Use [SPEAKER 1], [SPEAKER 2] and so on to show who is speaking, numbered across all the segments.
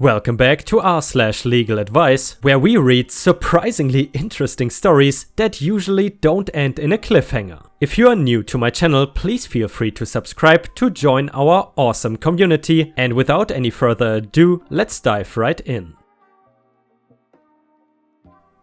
[SPEAKER 1] Welcome back to r/LegalAdvice, where we read surprisingly interesting stories that usually don't end in a cliffhanger. If you are new to my channel, please feel free to subscribe to join our awesome community, and without any further ado, let's dive right in.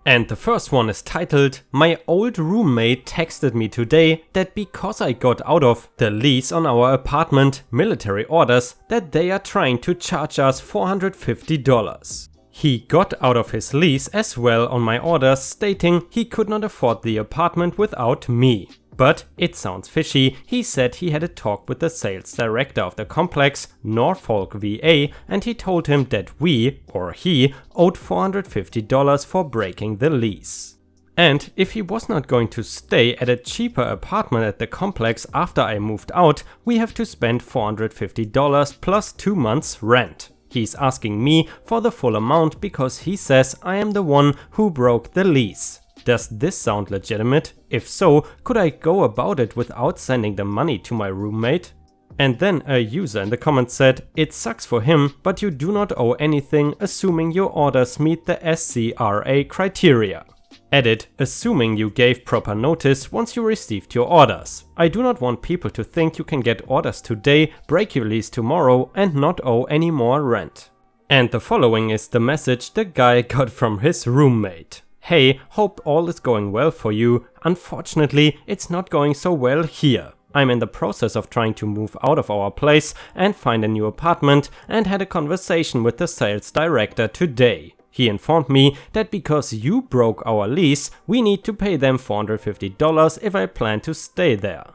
[SPEAKER 1] And the first one is titled, "My old roommate texted me today that because I got out of the lease on our apartment, military orders, that they are trying to charge us $450. He got out of his lease as well on my orders, stating he could not afford the apartment without me. But it sounds fishy. He said he had a talk with the sales director of the complex, Norfolk VA, and he told him that we, or he, owed $450 for breaking the lease. And if he was not going to stay at a cheaper apartment at the complex after I moved out, we have to spend $450 plus 2 months rent. He's asking me for the full amount because he says I am the one who broke the lease. Does this sound legitimate? If so, could I go about it without sending the money to my roommate?" And then a user in the comments said, "It sucks for him, but you do not owe anything assuming your orders meet the ST0LE criteria." Added, "Assuming you gave proper notice once you received your orders. I do not want people to think you can get orders today, break your lease tomorrow and not owe any more rent." And the following is the message the guy got from his roommate. "Hey, hope all is going well for you. Unfortunately, it's not going so well here. I'm in the process of trying to move out of our place and find a new apartment, and had a conversation with the sales director today. He informed me that because you broke our lease, we need to pay them $450 if I plan to stay there.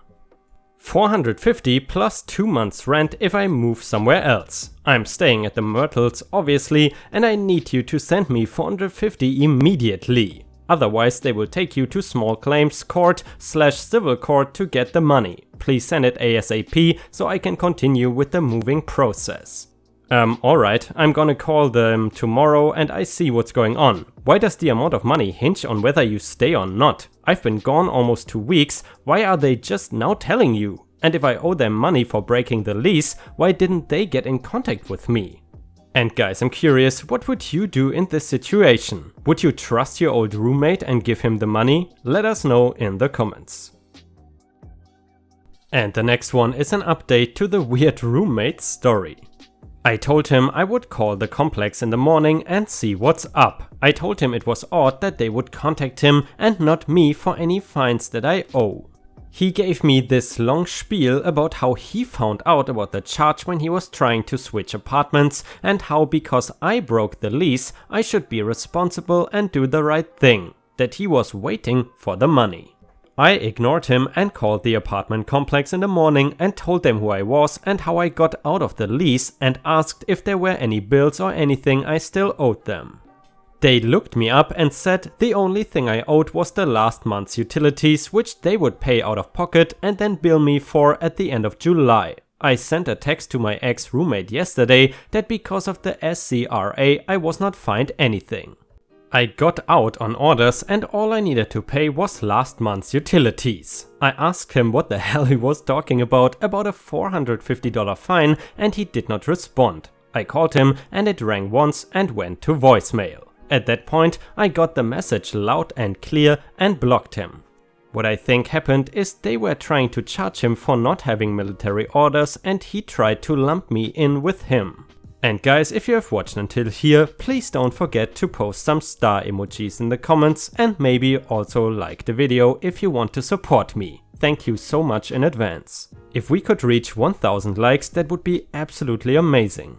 [SPEAKER 1] $450 plus 2 months rent if I move somewhere else. I'm staying at the Myrtles obviously, and I need you to send me $450 immediately. Otherwise they will take you to small claims court/civil court to get the money. Please send it ASAP so I can continue with the moving process." Alright, I'm gonna call them tomorrow and I see what's going on. Why does the amount of money hinge on whether you stay or not? I've been gone almost 2 weeks, why are they just now telling you? And if I owe them money for breaking the lease, why didn't they get in contact with me? And guys, I'm curious, what would you do in this situation? Would you trust your old roommate and give him the money? Let us know in the comments. And the next one is an update to the weird roommate story. "I told him I would call the complex in the morning and see what's up. I told him it was odd that they would contact him and not me for any fines that I owe. He gave me this long spiel about how he found out about the charge when he was trying to switch apartments, and how because I broke the lease I should be responsible and do the right thing, that he was waiting for the money. I ignored him and called the apartment complex in the morning and told them who I was and how I got out of the lease, and asked if there were any bills or anything I still owed them. They looked me up and said the only thing I owed was the last month's utilities, which they would pay out of pocket and then bill me for at the end of July. I sent a text to my ex-roommate yesterday that because of the ST0LE I was not fined anything. I got out on orders and all I needed to pay was last month's utilities. I asked him what the hell he was talking about a $450 fine, and he did not respond. I called him and it rang once and went to voicemail. At that point I got the message loud and clear and blocked him. What I think happened is they were trying to charge him for not having military orders, and he tried to lump me in with him. And guys, if you have watched until here, please don't forget to post some star emojis in the comments, and maybe also like the video if you want to support me. Thank you so much in advance. If we could reach 1000 likes, that would be absolutely amazing.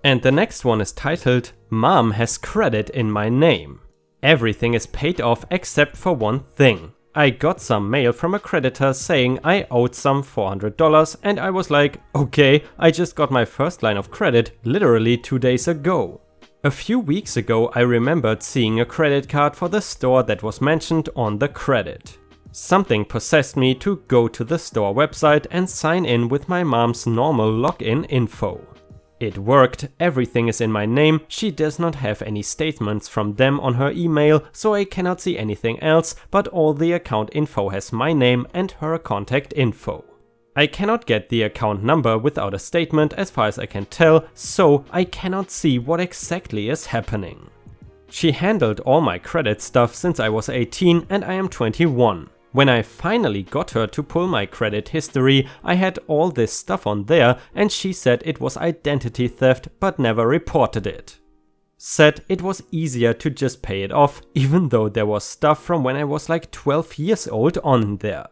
[SPEAKER 1] And the next one is titled, "Mom has credit in my name. Everything is paid off except for one thing. I got some mail from a creditor saying I owed some $400, and I was like, okay, I just got my first line of credit literally 2 days ago. A few weeks ago I remembered seeing a credit card for the store that was mentioned on the credit. Something possessed me to go to the store website and sign in with my mom's normal login info. It worked, everything is in my name, she does not have any statements from them on her email, so I cannot see anything else, but all the account info has my name and her contact info. I cannot get the account number without a statement as far as I can tell, so I cannot see what exactly is happening. She handled all my credit stuff since I was 18 and I am 21. When I finally got her to pull my credit history, I had all this stuff on there and she said it was identity theft but never reported it. Said it was easier to just pay it off, even though there was stuff from when I was like 12 years old on there.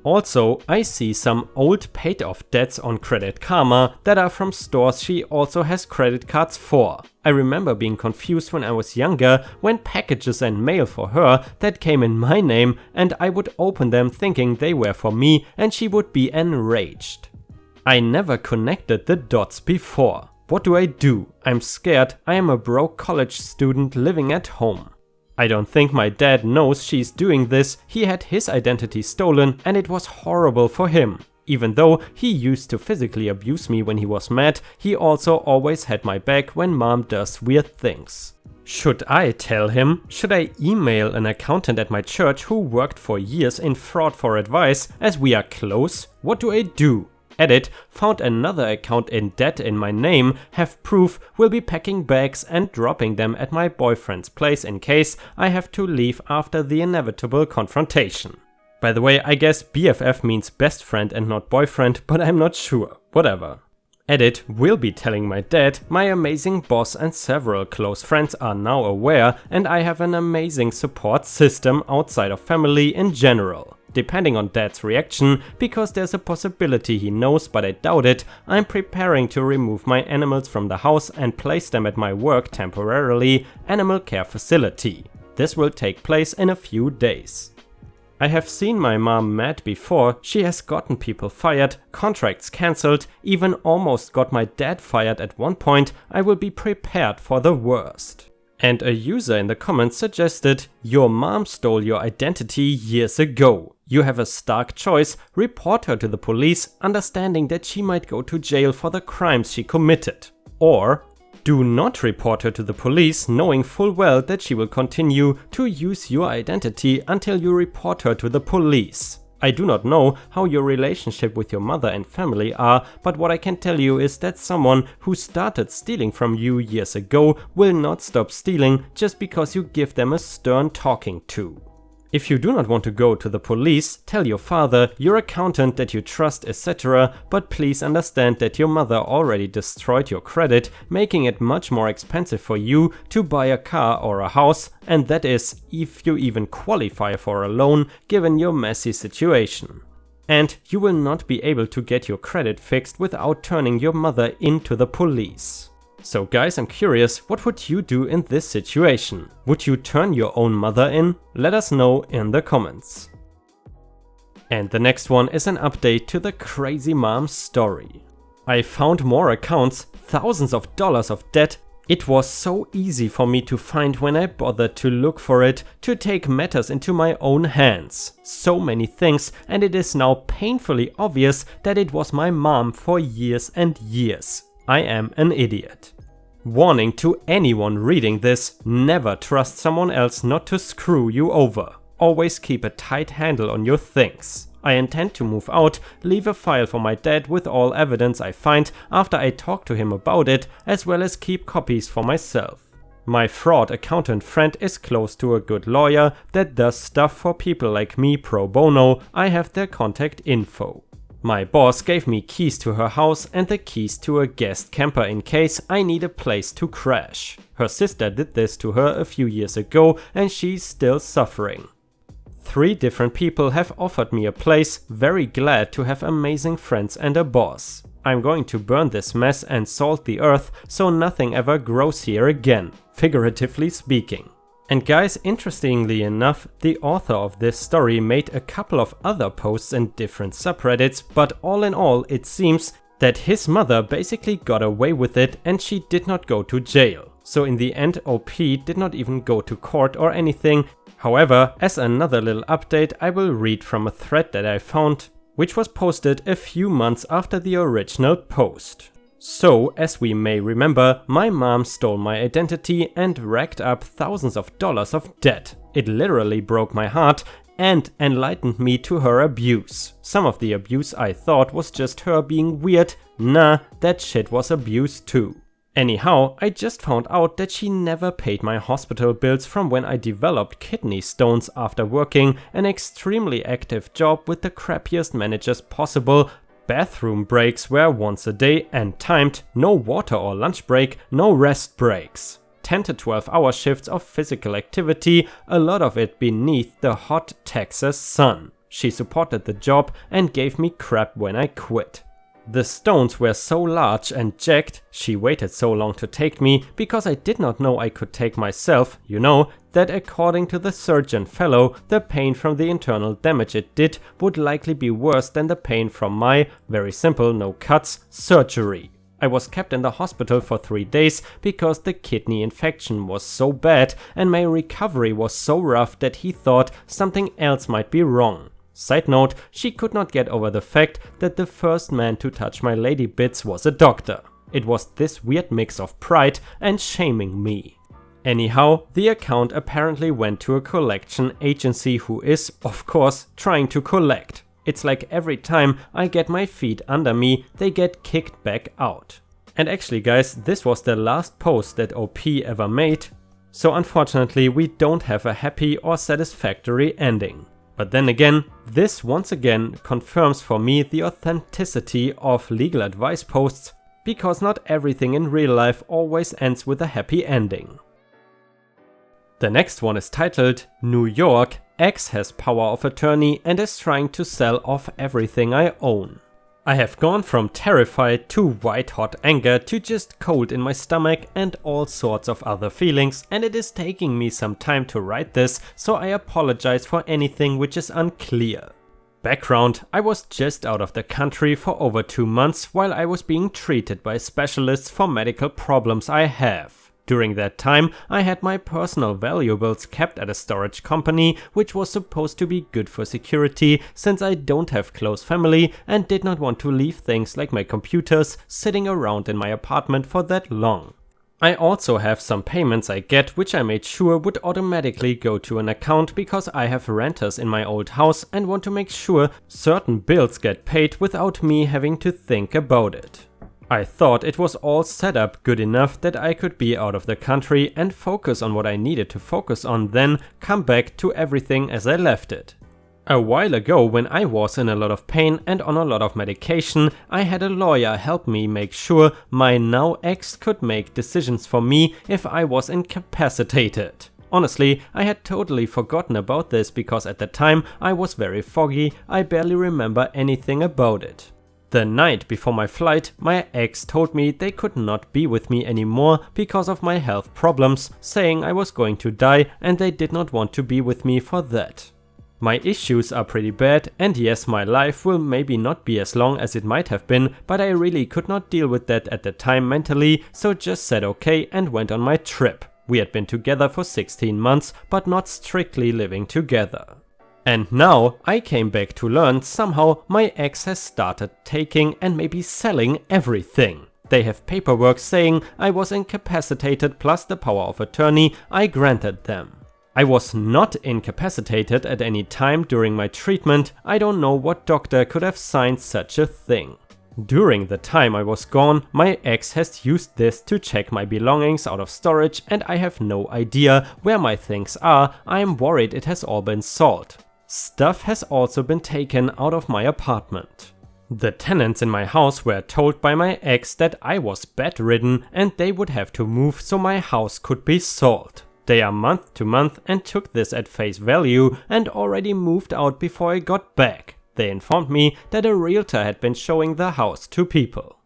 [SPEAKER 1] Also, I see some old paid off debts on Credit Karma that are from stores she also has credit cards for. I remember being confused when I was younger when packages and mail for her that came in my name and I would open them thinking they were for me and she would be enraged. I never connected the dots before. What do? I'm scared. I am a broke college student living at home. I don't think my dad knows she's doing this. He had his identity stolen and it was horrible for him. Even though he used to physically abuse me when he was mad, he also always had my back when mom does weird things. Should I tell him? Should I email an accountant at my church who worked for years in fraud for advice as we are close? What do? Edit, found another account in debt in my name, have proof, will be packing bags and dropping them at my boyfriend's place in case I have to leave after the inevitable confrontation. By the way, I guess BFF means best friend and not boyfriend, but I'm not sure. Whatever. Edit, will be telling my dad, my amazing boss and several close friends are now aware and I have an amazing support system outside of family in general. Depending on dad's reaction, because there's a possibility he knows but I doubt it, I'm preparing to remove my animals from the house and place them at my work temporarily animal care facility. This will take place in a few days. I have seen my mom mad before. She has gotten people fired, contracts cancelled, even almost got my dad fired at one point. I will be prepared for the worst. And a user in the comments suggested, your mom stole your identity years ago. You have a stark choice, report her to the police, understanding that she might go to jail for the crimes she committed. Or, do not report her to the police, knowing full well that she will continue to use your identity until you report her to the police. I do not know how your relationship with your mother and family are, but what I can tell you is that someone who started stealing from you years ago will not stop stealing just because you give them a stern talking to. If you do not want to go to the police, tell your father, your accountant that you trust, etc. But please understand that your mother already destroyed your credit, making it much more expensive for you to buy a car or a house, and that is if you even qualify for a loan given your messy situation. And you will not be able to get your credit fixed without turning your mother into the police. So guys, I'm curious, what would you do in this situation? Would you turn your own mother in? Let us know in the comments. And the next one is an update to the crazy mom story. I found more accounts, thousands of dollars of debt. It was so easy for me to find when I bothered to look for it, to take matters into my own hands. So many things, and it is now painfully obvious that it was my mom for years and years. I am an idiot. Warning to anyone reading this, never trust someone else not to screw you over. Always keep a tight handle on your things. I intend to move out, leave a file for my dad with all evidence I find after I talk to him about it, as well as keep copies for myself. My fraud accountant friend is close to a good lawyer that does stuff for people like me pro bono. I have their contact info. My boss gave me keys to her house and the keys to a guest camper in case I need a place to crash. Her sister did this to her a few years ago and she's still suffering. 3 different people have offered me a place, very glad to have amazing friends and a boss. I'm going to burn this mess and salt the earth so nothing ever grows here again, figuratively speaking. And guys, interestingly enough, the author of this story made a couple of other posts in different subreddits, but all in all it seems that his mother basically got away with it and she did not go to jail. So in the end OP did not even go to court or anything. However, as another little update, I will read from a thread that I found, which was posted a few months after the original post. So, as we may remember, my mom stole my identity and racked up thousands of dollars of debt. It literally broke my heart, and enlightened me to her abuse. Some of the abuse I thought was just her being weird. Nah, that shit was abuse too. Anyhow, I just found out that she never paid my hospital bills from when I developed kidney stones after working an extremely active job with the crappiest managers possible. Bathroom breaks were once a day and timed, no water or lunch break, no rest breaks. 10 to 12 hour shifts of physical activity, a lot of it beneath the hot Texas sun. She supported the job and gave me crap when I quit. The stones were so large and jagged, she waited so long to take me because I did not know I could take myself, you know, that according to the surgeon fellow, the pain from the internal damage it did would likely be worse than the pain from my, very simple, no cuts, surgery. I was kept in the hospital for 3 days because the kidney infection was so bad and my recovery was so rough that he thought something else might be wrong. Side note, she could not get over the fact that the first man to touch my lady bits was a doctor. It was this weird mix of pride and shaming me. Anyhow, the account apparently went to a collection agency who is, of course, trying to collect. It's like every time I get my feet under me, they get kicked back out. And actually guys, this was the last post that OP ever made, so unfortunately we don't have a happy or satisfactory ending. But then again, this once again confirms for me the authenticity of legal advice posts, because not everything in real life always ends with a happy ending. The next one is titled, New York, X has power of attorney and is trying to sell off everything I own. I have gone from terrified to white hot anger to just cold in my stomach and all sorts of other feelings, and it is taking me some time to write this, so I apologize for anything which is unclear. Background: I was just out of the country for over 2 months while I was being treated by specialists for medical problems I have. During that time, I had my personal valuables kept at a storage company, which was supposed to be good for security since I don't have close family and did not want to leave things like my computers sitting around in my apartment for that long. I also have some payments I get which I made sure would automatically go to an account because I have renters in my old house and want to make sure certain bills get paid without me having to think about it. I thought it was all set up good enough that I could be out of the country and focus on what I needed to focus on, then come back to everything as I left it. A while ago, when I was in a lot of pain and on a lot of medication, I had a lawyer help me make sure my now ex could make decisions for me if I was incapacitated. Honestly, I had totally forgotten about this because at the time I was very foggy, I barely remember anything about it. The night before my flight, my ex told me they could not be with me anymore because of my health problems, saying I was going to die and they did not want to be with me for that. My issues are pretty bad, and yes, my life will maybe not be as long as it might have been, but I really could not deal with that at the time mentally, so just said okay and went on my trip. We had been together for 16 months, but not strictly living together. And now I came back to learn somehow my ex has started taking and maybe selling everything. They have paperwork saying I was incapacitated plus the power of attorney I granted them. I was not incapacitated at any time during my treatment. I don't know what doctor could have signed such a thing. During the time I was gone, my ex has used this to check my belongings out of storage and I have no idea where my things are. I am worried it has all been sold. Stuff has also been taken out of my apartment. The tenants in my house were told by my ex that I was bedridden and they would have to move so my house could be sold. They are month to month and took this at face value and already moved out before I got back. They informed me that a realtor had been showing the house to people.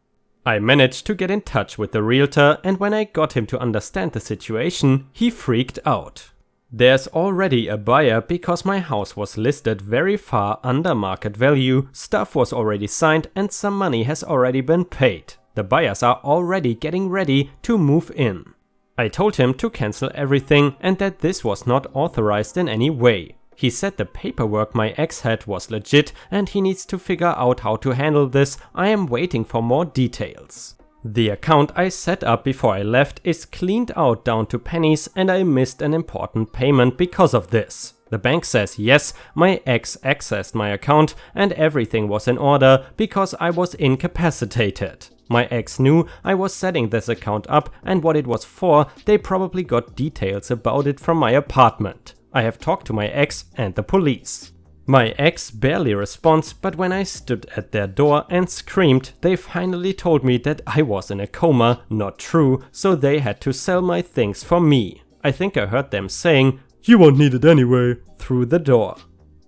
[SPEAKER 1] I managed to get in touch with the realtor, and when I got him to understand the situation, he freaked out. There's already a buyer because my house was listed very far under market value, stuff was already signed and some money has already been paid. The buyers are already getting ready to move in. I told him to cancel everything and that this was not authorized in any way. He said the paperwork my ex had was legit and he needs to figure out how to handle this. I am waiting for more details. The account I set up before I left is cleaned out down to pennies and I missed an important payment because of this. The bank says yes, my ex accessed my account and everything was in order because I was incapacitated. My ex knew I was setting this account up and what it was for. They probably got details about it from my apartment. I have talked to my ex and the police. My ex barely responds, but when I stood at their door and screamed, they finally told me that I was in a coma, not true, so they had to sell my things for me. I think I heard them saying, "You won't need it anyway," through the door.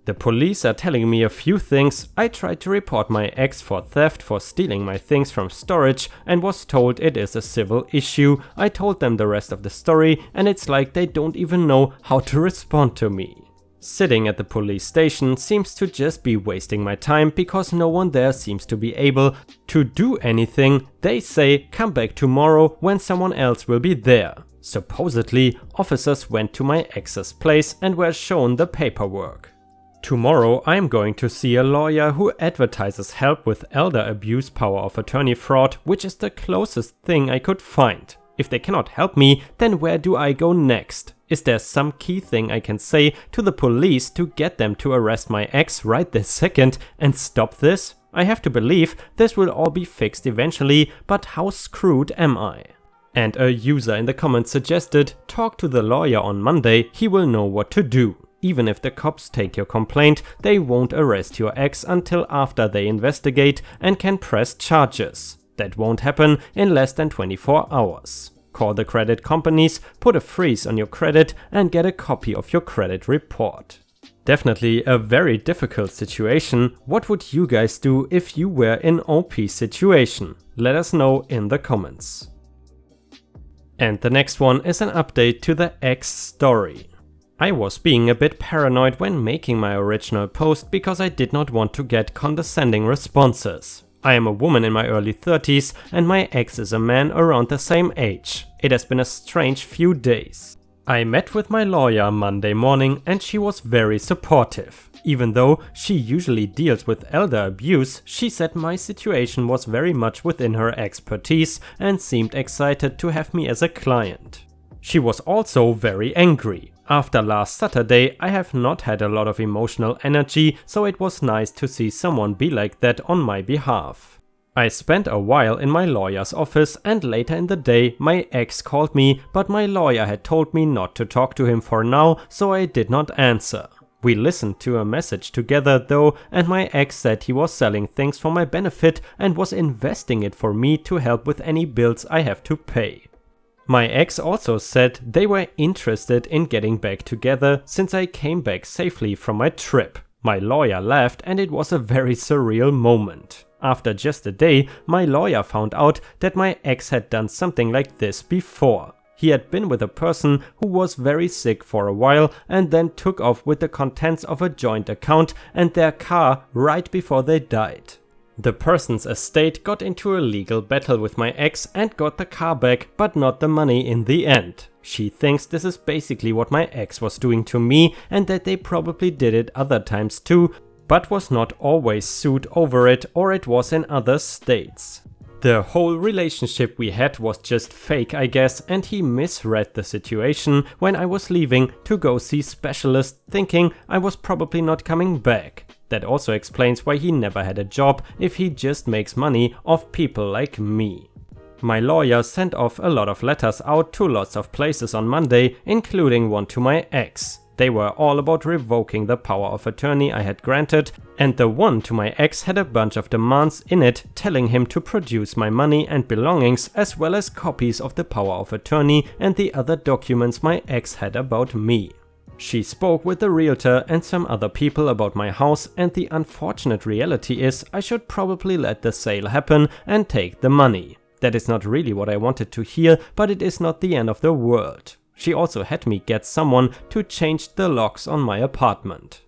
[SPEAKER 1] The police are telling me a few things. I tried to report my ex for theft for stealing my things from storage and was told it is a civil issue. I told them the rest of the story and it's like they don't even know how to respond to me. Sitting at the police station seems to just be wasting my time because no one there seems to be able to do anything. They say come back tomorrow when someone else will be there. Supposedly, officers went to my ex's place and were shown the paperwork. Tomorrow I'm going to see a lawyer who advertises help with elder abuse power of attorney fraud, which is the closest thing I could find. If they cannot help me, then where do I go next? Is there some key thing I can say to the police to get them to arrest my ex right this second and stop this? I have to believe this will all be fixed eventually, but how screwed am I? And a user in the comments suggested, talk to the lawyer on Monday, he will know what to do. Even if the cops take your complaint, they won't arrest your ex until after they investigate and can press charges. That won't happen in less than 24 hours. Call the credit companies, put a freeze on your credit and get a copy of your credit report. Definitely a very difficult situation. What would you guys do if you were in OP's situation? Let us know in the comments. And the next one is an update to the ex story. I was being a bit paranoid when making my original post because I did not want to get condescending responses. I am a woman in my early 30s and my ex is a man around the same age. It has been a strange few days. I met with my lawyer Monday morning and she was very supportive. Even though she usually deals with elder abuse, she said my situation was very much within her expertise and seemed excited to have me as a client. She was also very angry. After last Saturday, I have not had a lot of emotional energy, so it was nice to see someone be like that on my behalf. I spent a while in my lawyer's office and later in the day my ex called me, but my lawyer had told me not to talk to him for now, so I did not answer. We listened to a message together though, and my ex said he was selling things for my benefit and was investing it for me to help with any bills I have to pay. My ex also said they were interested in getting back together since I came back safely from my trip. My lawyer laughed and it was a very surreal moment. After just a day, my lawyer found out that my ex had done something like this before. He had been with a person who was very sick for a while and then took off with the contents of a joint account and their car right before they died. The person's estate got into a legal battle with my ex and got the car back, but not the money in the end. She thinks this is basically what my ex was doing to me and that they probably did it other times too, but was not always sued over it or it was in other states. The whole relationship we had was just fake, I guess, and he misread the situation when I was leaving to go see specialists, thinking I was probably not coming back. That also explains why he never had a job if he just makes money off people like me. My lawyer sent off a lot of letters out to lots of places on Monday, including one to my ex. They were all about revoking the power of attorney I had granted, and the one to my ex had a bunch of demands in it telling him to produce my money and belongings as well as copies of the power of attorney and the other documents my ex had about me. She spoke with the realtor and some other people about my house, and the unfortunate reality is I should probably let the sale happen and take the money. That is not really what I wanted to hear, but it is not the end of the world. She also had me get someone to change the locks on my apartment.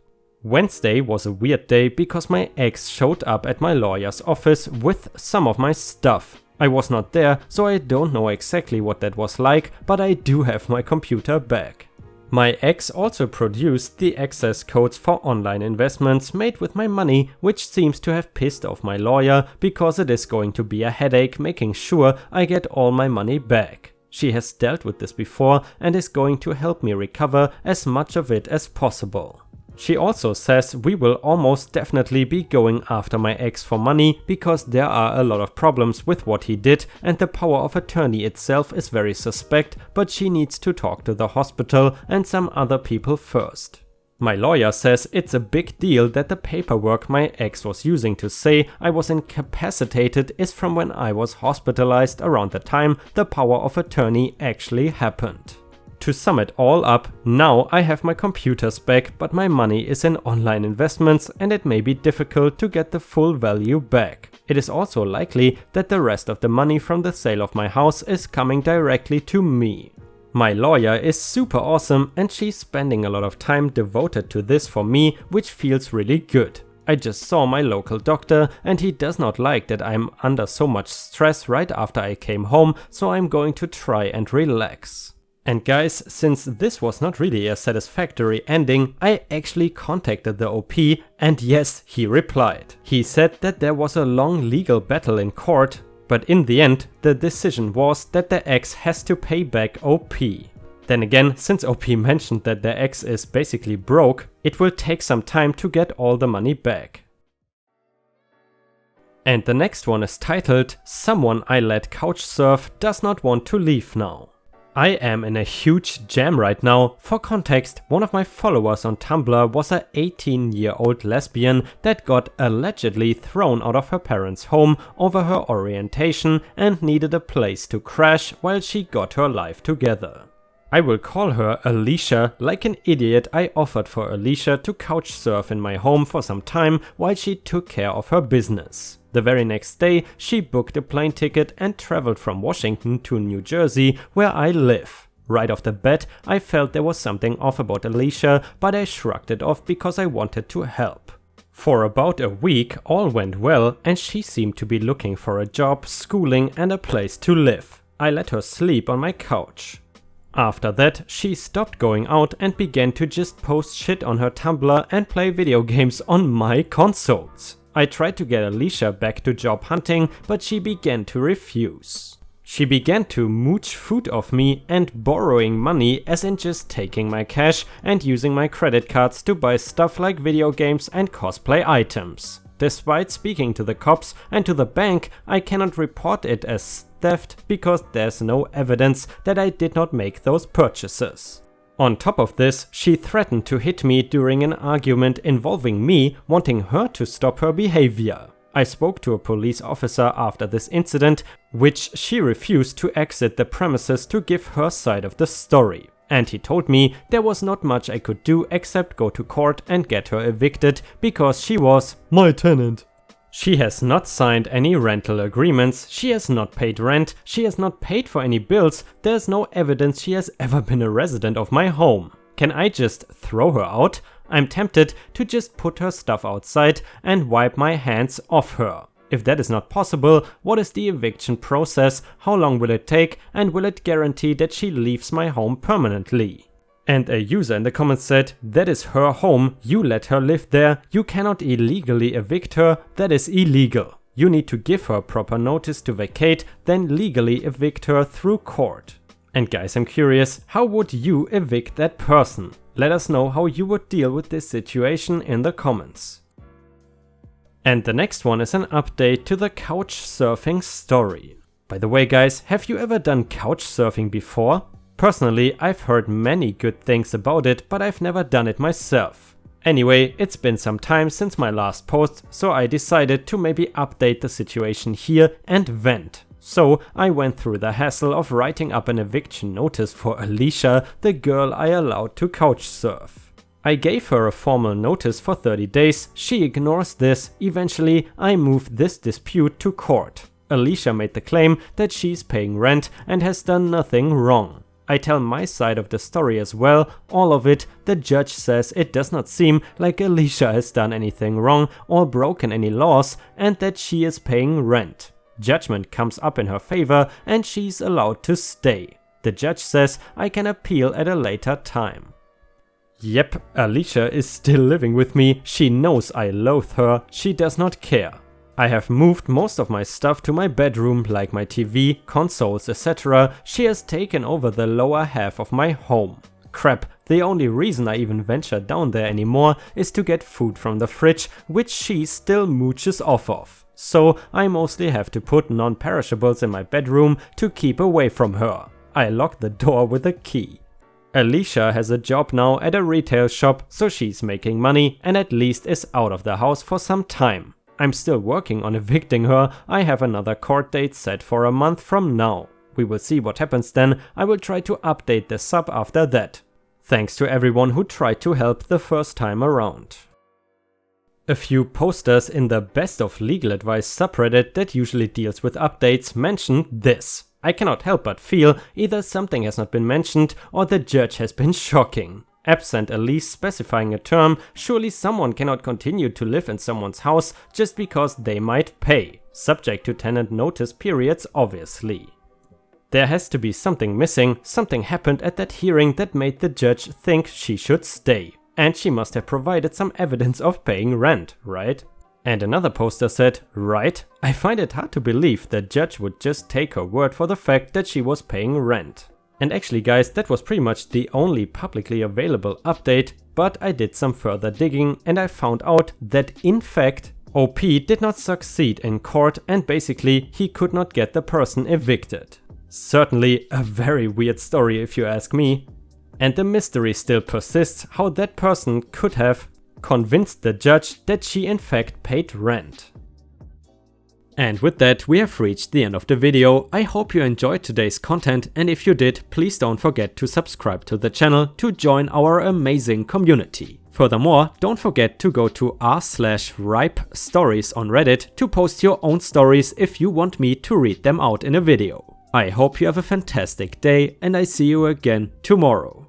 [SPEAKER 1] Wednesday was a weird day because my ex showed up at my lawyer's office with some of my stuff. I was not there, so I don't know exactly what that was like, but I do have my computer back. My ex also produced the access codes for online investments made with my money, which seems to have pissed off my lawyer because it is going to be a headache making sure I get all my money back. She has dealt with this before and is going to help me recover as much of it as possible. She also says we will almost definitely be going after my ex for money because there are a lot of problems with what he did and the power of attorney itself is very suspect, but she needs to talk to the hospital and some other people first. My lawyer says it's a big deal that the paperwork my ex was using to say I was incapacitated is from when I was hospitalized around the time the power of attorney actually happened. To sum it all up, now I have my computers back, but my money is in online investments and it may be difficult to get the full value back. It is also likely that the rest of the money from the sale of my house is coming directly to me. My lawyer is super awesome and she's spending a lot of time devoted to this for me, which feels really good. I just saw my local doctor and he does not like that I'm under so much stress right after I came home, so I'm going to try and relax. And guys, since this was not really a satisfactory ending, I actually contacted the OP and yes, he replied. He said that there was a long legal battle in court, but in the end, the decision was that the ex has to pay back OP. Then again, since OP mentioned that the ex is basically broke, it will take some time to get all the money back. And the next one is titled, Someone I let couch surf does not want to leave now. I am in a huge jam right now. For context, one of my followers on Tumblr was a 18-year-old lesbian that got allegedly thrown out of her parents' home over her orientation and needed a place to crash while she got her life together. I will call her Alicia. Like an idiot, I offered for Alicia to couch surf in my home for some time while she took care of her business. The very next day, she booked a plane ticket and traveled from Washington to New Jersey, where I live. Right off the bat, I felt there was something off about Alicia, but I shrugged it off because I wanted to help. For about a week, all went well, and she seemed to be looking for a job, schooling, and a place to live. I let her sleep on my couch. After that, she stopped going out and began to just post shit on her Tumblr and play video games on my consoles. I tried to get Alicia back to job hunting, but she began to refuse. She began to mooch food off me and borrowing money, as in just taking my cash and using my credit cards to buy stuff like video games and cosplay items. Despite speaking to the cops and to the bank, I cannot report it as theft because there's no evidence that I did not make those purchases. On top of this, she threatened to hit me during an argument involving me wanting her to stop her behavior. I spoke to a police officer after this incident, which she refused to exit the premises to give her side of the story. And he told me there was not much I could do except go to court and get her evicted because she was my tenant. She has not signed any rental agreements, she has not paid rent, she has not paid for any bills, there's no evidence she has ever been a resident of my home. Can I just throw her out? I'm tempted to just put her stuff outside and wipe my hands off her. If that is not possible, what is the eviction process, how long will it take, and will it guarantee that she leaves my home permanently? And a user in the comments said, that is her home, you let her live there, you cannot illegally evict her, that is illegal. You need to give her proper notice to vacate, then legally evict her through court. And guys, I'm curious, how would you evict that person? Let us know how you would deal with this situation in the comments. And the next one is an update to the couch surfing story. By the way guys, have you ever done couch surfing before? Personally, I've heard many good things about it, but I've never done it myself. Anyway, it's been some time since my last post, so I decided to maybe update the situation here and vent. So I went through the hassle of writing up an eviction notice for Alicia, the girl I allowed to couch surf. I gave her a formal notice for 30 days, she ignores this, eventually I moved this dispute to court. Alicia made the claim that she's paying rent and has done nothing wrong. I tell my side of the story as well, all of it. The judge says it does not seem like Alicia has done anything wrong or broken any laws and that she is paying rent. Judgment comes up in her favor and she's allowed to stay. The judge says I can appeal at a later time. Yep, Alicia is still living with me, she knows I loathe her, she does not care. I have moved most of my stuff to my bedroom, like my TV, consoles, etc. She has taken over the lower half of my home. Crap, the only reason I even venture down there anymore is to get food from the fridge, which she still mooches off of. So I mostly have to put non-perishables in my bedroom to keep away from her. I lock the door with a key. Alicia has a job now at a retail shop, so she's making money and at least is out of the house for some time. I'm still working on evicting her. I have another court date set for a month from now. We will see what happens then. I will try to update the sub after that. Thanks to everyone who tried to help the first time around. A few posters in the Best of Legal Advice subreddit that usually deals with updates mentioned this. I cannot help but feel either something has not been mentioned or the judge has been shocking. Absent a lease specifying a term, surely someone cannot continue to live in someone's house just because they might pay, subject to tenant notice periods obviously. There has to be something missing, something happened at that hearing that made the judge think she should stay. And she must have provided some evidence of paying rent, right? And another poster said, right? I find it hard to believe the judge would just take her word for the fact that she was paying rent. And actually guys, that was pretty much the only publicly available update, but I did some further digging and I found out that in fact OP did not succeed in court and basically he could not get the person evicted. Certainly a very weird story if you ask me. And the mystery still persists how that person could have convinced the judge that she in fact paid rent. And with that, we have reached the end of the video. I hope you enjoyed today's content, and if you did, please don't forget to subscribe to the channel to join our amazing community. Furthermore, don't forget to go to r/ripe stories on Reddit to post your own stories if you want me to read them out in a video. I hope you have a fantastic day, and I see you again tomorrow.